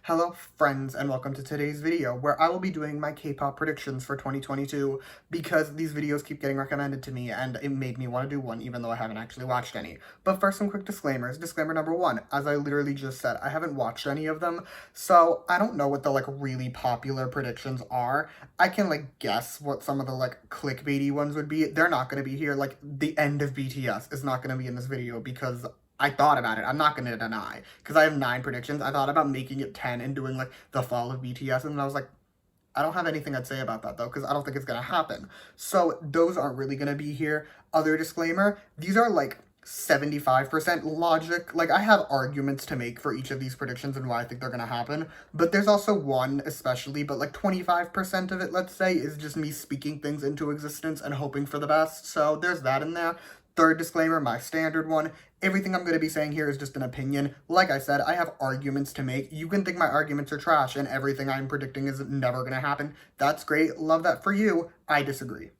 Hello friends and welcome to today's video where I will be doing my K-pop predictions for 2022 because these videos keep getting recommended to me and it made me want to do one even though I haven't actually watched any. But first, some quick disclaimers. Disclaimer number one, as I literally just said, I haven't watched any of them, so I don't know what the really popular predictions are. I can guess what some of the clickbaity ones would be. They're not going to be here. The end of BTS is not going to be in this video because I thought about it. I'm not going to deny. Because I have 9 predictions. I thought about making it 10 and doing, the fall of BTS. And then I was like, I don't have anything I'd say about that, though, because I don't think it's going to happen. So those aren't really going to be here. Other disclaimer, these are, 75% logic. I have arguments to make for each of these predictions and why I think they're going to happen. But there's also one, especially, but, 25% of it, let's say, is just me speaking things into existence and hoping for the best. So there's that in there. Third disclaimer, my standard one, everything I'm going to be saying here is just an opinion. Like I said, I have arguments to make. You can think my arguments are trash and everything I'm predicting is never going to happen. That's great. Love that for you. I disagree.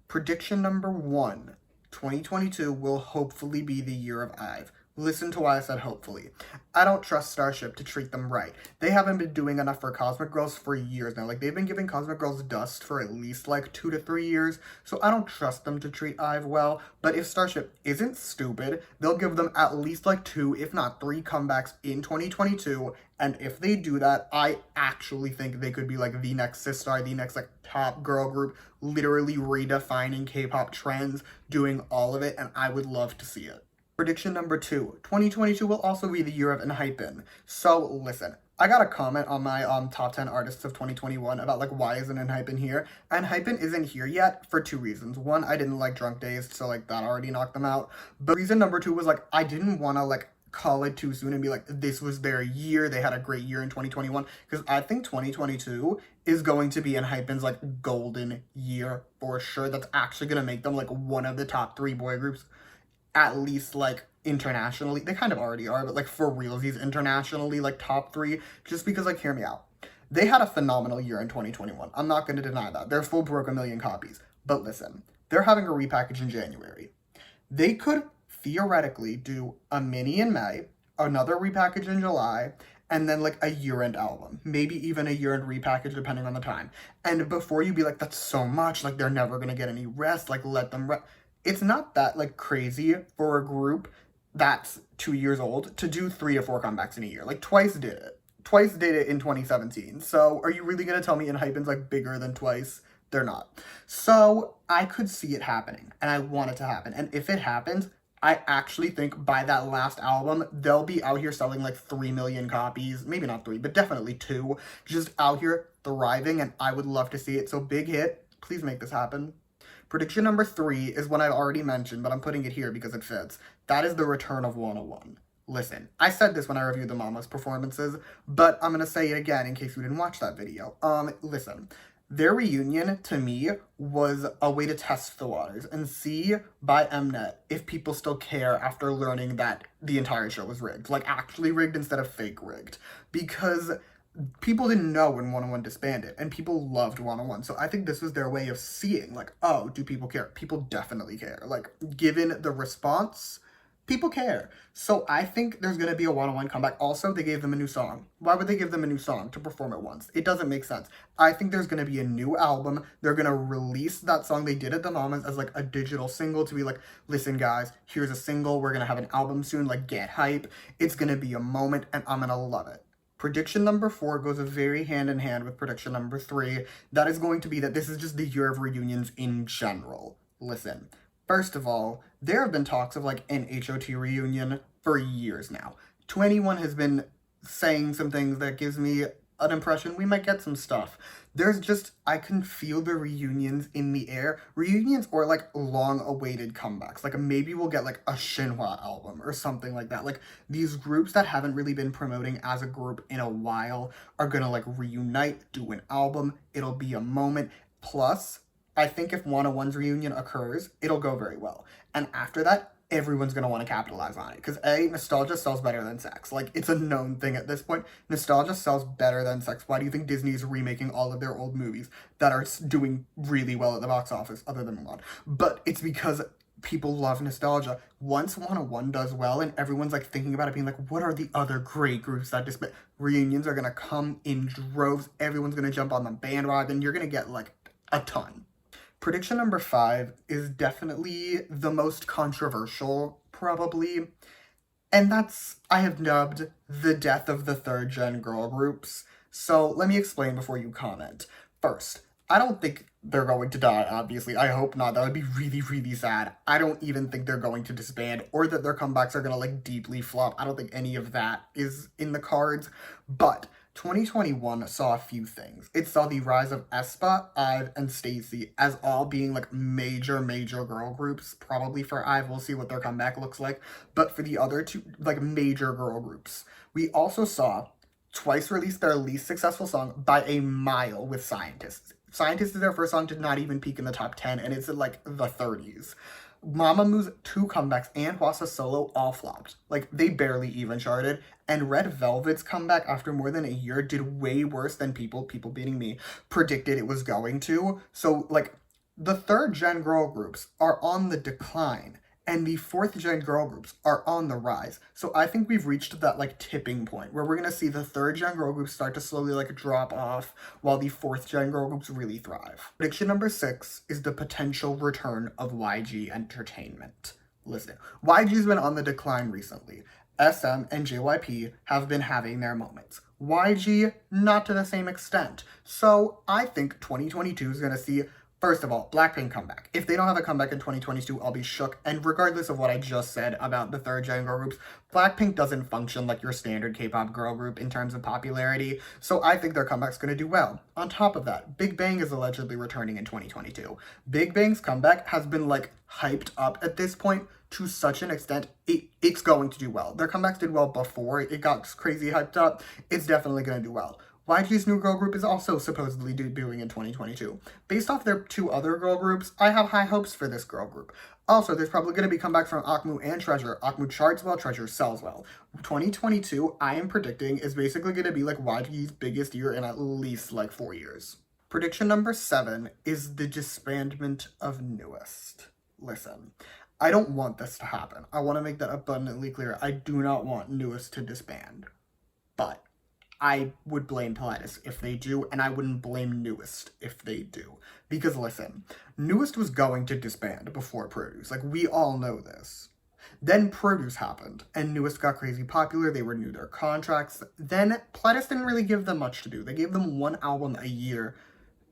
Prediction number 1, 2022 will hopefully be the year of IVE. Listen to why I said hopefully. I don't trust Starship to treat them right. They haven't been doing enough for Cosmic Girls for years now. They've been giving Cosmic Girls dust for at least 2 to 3 years, so I don't trust them to treat IVE well. But if Starship isn't stupid, they'll give them at least 2, if not 3 comebacks in 2022. And if they do that, I actually think they could be the next Sistar, the next top girl group, literally redefining K-pop trends, doing all of it, and I would love to see it. Prediction number 2, 2022 will also be the year of ENHYPEN. So listen, I got a comment on my top 10 artists of 2021 about why isn't ENHYPEN here? ENHYPEN isn't here yet for 2 reasons. One, I didn't like Drunk Days, so that already knocked them out. But reason number 2 was I didn't want to call it too soon and be this was their year, they had a great year in 2021, because I think 2022 is going to be ENHYPEN's golden year for sure. That's actually going to make them one of the top 3 boy groups, at least internationally. They kind of already are, but for realsies internationally, top 3, just because hear me out. They had a phenomenal year in 2021. I'm not going to deny that. Their full broke 1 million copies. But listen, they're having a repackage in January. They could theoretically do a mini in May, another repackage in July, and then a year-end album. Maybe even a year-end repackage depending on the time. And before you be that's so much, they're never going to get any rest, let them rest. It's not that crazy for a group that's 2 years old to do 3 to 4 comebacks in a year. Twice did it. Twice did it in 2017. So are you really going to tell me ENHYPEN's bigger than Twice? They're not. So I could see it happening and I want it to happen. And if it happens, I actually think by that last album, they'll be out here selling 3 million copies. Maybe not 3, but definitely 2. Just out here thriving, and I would love to see it. So big hit. Please make this happen. Prediction number 3 is one I've already mentioned, but I'm putting it here because it fits. That is the return of 101. Listen, I said this when I reviewed the Mamas performances, but I'm going to say it again in case you didn't watch that video. Listen, their reunion, to me, was a way to test the waters and see by Mnet if people still care after learning that the entire show was rigged. Actually rigged instead of fake rigged. Because people didn't know when 101 disbanded, and people loved 101. So I think this was their way of seeing, oh, do people care? People definitely care. Given the response, people care. So I think there's going to be a 101 comeback. Also, they gave them a new song. Why would they give them a new song to perform it once? It doesn't make sense. I think there's going to be a new album. They're going to release that song they did at the Mamas as a digital single to be listen guys, here's a single. We're going to have an album soon. Get hype. It's going to be a moment and I'm going to love it. Prediction number 4 goes very hand in hand with prediction number 3. That is going to be that this is just the year of reunions in general. Listen, first of all, there have been talks of an HOT reunion for years now. 2NE1 has been saying some things that gives me an impression we might get some stuff. There's just, I can feel the reunions in the air. Reunions or long-awaited comebacks. Maybe we'll get a Shinhwa album or something like that. These groups that haven't really been promoting as a group in a while are gonna reunite, do an album. It'll be a moment. Plus, I think if 101's reunion occurs, it'll go very well. And after that, everyone's going to want to capitalize on it. Because A, nostalgia sells better than sex. It's a known thing at this point. Nostalgia sells better than sex. Why do you think Disney is remaking all of their old movies that are doing really well at the box office, other than Mulan? But it's because people love nostalgia. Once 101 does well and everyone's like thinking about it, being like, what are the other great groups that disband? Reunions are gonna come in droves. Everyone's gonna jump on the bandwagon. You're gonna get like a ton. Prediction number 5 is definitely the most controversial, probably. And that's, I have dubbed the death of the third gen girl groups. So let me explain before you comment. First, I don't think they're going to die, obviously. I hope not. That would be really, really sad. I don't even think they're going to disband or that their comebacks are going to like deeply flop. I don't think any of that is in the cards. But 2021 saw a few things. It saw the rise of aespa, IVE, and STAYC as all being like major girl groups. Probably for IVE, we'll see what their comeback looks like. But for the other two, like major girl groups, we also saw Twice release their least successful song by a mile with Scientists. Scientists is their first song, did not even peak in the top 10, and it's in like the 30s. Mamamoo's 2 comebacks and Hwasa's solo all flopped. Like, they barely even charted. And Red Velvet's comeback after more than a year did way worse than people beating me, predicted it was going to. So, like, the third gen girl groups are on the decline. And the fourth gen girl groups are on the rise. So I think we've reached that like tipping point where we're gonna see the third gen girl groups start to slowly like drop off while the fourth gen girl groups really thrive. Prediction number 6 is the potential return of YG Entertainment. Listen, YG's been on the decline recently. SM and JYP have been having their moments. YG, not to the same extent. So I think 2022 is gonna see, first of all, Blackpink comeback. If they don't have a comeback in 2022, I'll be shook. And regardless of what I just said about the third gen girl groups, Blackpink doesn't function like your standard K-pop girl group in terms of popularity. So I think their comeback's going to do well. On top of that, Big Bang is allegedly returning in 2022. Big Bang's comeback has been like hyped up at this point to such an extent, it's going to do well. Their comebacks did well before it got crazy hyped up. It's definitely going to do well. YG's new girl group is also supposedly debuting in 2022. Based off their 2 other girl groups, I have high hopes for this girl group. Also, there's probably going to be comebacks from Akmu and Treasure. Akmu charts well, Treasure sells well. 2022, I am predicting, is basically going to be like YG's biggest year in at least like 4 years. Prediction number 7 is the disbandment of NU'EST. Listen, I don't want this to happen. I want to make that abundantly clear. I do not want NU'EST to disband. But I would blame Pledis if they do, and I wouldn't blame NU'EST if they do. Because listen, NU'EST was going to disband before Produce. Like, we all know this. Then Produce happened, and NU'EST got crazy popular, they renewed their contracts. Then Pledis didn't really give them much to do. They gave them 1 album a year,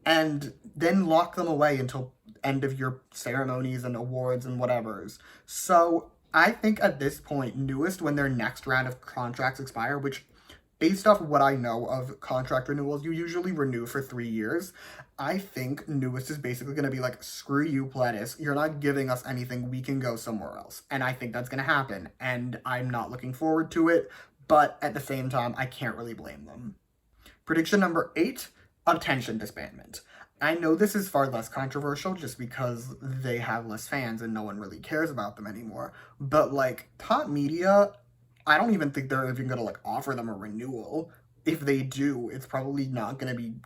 and then locked them away until end of year ceremonies and awards and whatevers. So, I think at this point, NU'EST, when their next round of contracts expire, which based off what I know of contract renewals, you usually renew for 3 years. I think NU'EST is basically going to be like, screw you, Pledis. You're not giving us anything. We can go somewhere else. And I think that's going to happen. And I'm not looking forward to it. But at the same time, I can't really blame them. Prediction number 8, Attention disbandment. I know this is far less controversial just because they have less fans and no one really cares about them anymore. But like, Top Media, I don't even think they're even going to, like, offer them a renewal. If they do, it's probably not going to be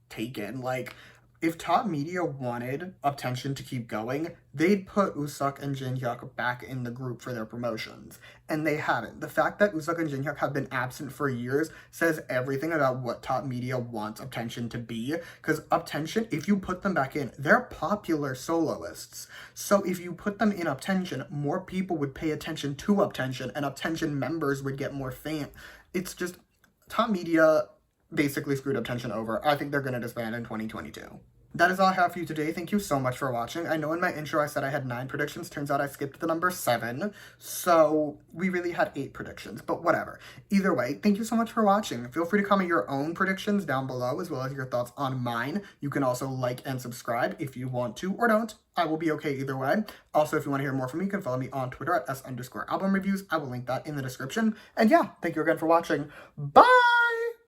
taken. Like, if Top Media wanted Attention to keep going, they'd put Useok and Jinhyuk back in the group for their promotions. And they haven't. The fact that Useok and Jinhyuk have been absent for years says everything about what Top Media wants Attention to be. Because Attention, if you put them back in, they're popular soloists. So if you put them in Attention, more people would pay attention to Attention, and Attention members would get more fame. It's just, Top Media basically screwed Attention over. I think they're going to disband in 2022. That is all I have for you today. Thank you so much for watching. I know in my intro I said I had 9 predictions. Turns out I skipped the number 7. So we really had 8 predictions, but whatever. Either way, thank you so much for watching. Feel free to comment your own predictions down below as well as your thoughts on mine. You can also like and subscribe if you want to or don't. I will be okay either way. Also, if you want to hear more from me, you can follow me on Twitter at @s_album reviews. I will link that in the description. And yeah, thank you again for watching. Bye!